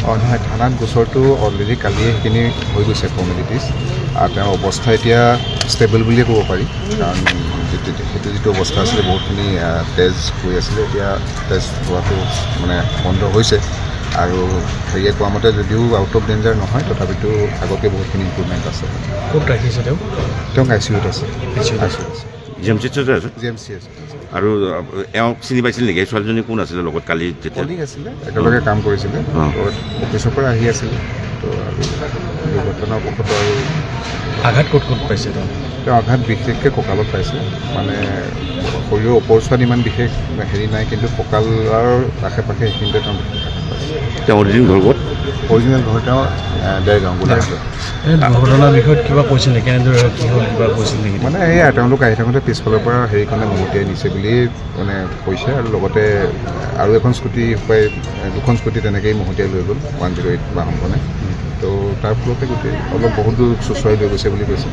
নহয়, থানাত গোচৰটো অলৰেডি কালিয়ে সেইখিনি হৈ গৈছে ফৰ্মেলিটিজ, আৰু তেওঁৰ অৱস্থা এতিয়া ষ্টেবল বুলিয়ে ক'ব পাৰি, কাৰণ সেইটো যিটো অৱস্থা আছিলে বহুতখিনি তেজ হৈ আছিলে, এতিয়া তেজ হোৱাটো মানে বন্ধ হৈছে, আৰু হেৰিয়ে কোৱা মতে যদিও আউট অফ ডেঞ্জাৰ নহয়, তথাপিতো আগতকৈ বহুতখিনি ইম্প্ৰুভমেণ্ট আছে। ক'ত ৰাখিছে তেওঁক আই চি ইউত আছে। জি এম চিত আছে। জি এম চি আছে। আৰু এওঁক চিনি পাইছিল নেকি? ছোৱালীজনী কোন আছিলে লগত কালি যেতিয়া? কলিগ আছিলে, একেলগে কাম কৰিছিলে, অফিচৰ পৰা আহি আছিলে, তো আৰু দুৰ্ঘটনাবশতঃ আৰু আঘাত ক'ত পাইছে তেওঁ আঘাত বিশেষকৈ কঁকালত পাইছে, মানে শৰীৰৰ ওপৰচোৱাত ইমান বিশেষ হেৰি নাই, কিন্তু কঁকালৰ আশে পাশে সেইখিনিতে তেওঁ আঘাত পাইছে। তেওঁ অৰিজিনেল ঘৰ ক'ত? অৰিজিনেল ঘৰ তেওঁ দেৰগাঁও গোলাঘাট। দুৰ্ঘটনাৰ বিষয়ত কিবা কৈছিল নেকি? কেনেদৰে কি হ'ল কিবা কৈছিল নেকি? মানে সেয়া তেওঁলোক আহি থাকোঁতে পিছফালৰ পৰা হেৰিখনে মহতিয়াই নিছে বুলিয়েই মানে কৈছে, আৰু লগতে আৰু এখন স্কুটি দুখন স্কুটি তেনেকেই মহতিয়াই লৈ গ'ল 108 বাহনখনে, তো তাৰ ফলতে গোটেই অলপ বহুত দূৰ চুচৰাই লৈ গৈছে বুলি কৈছে।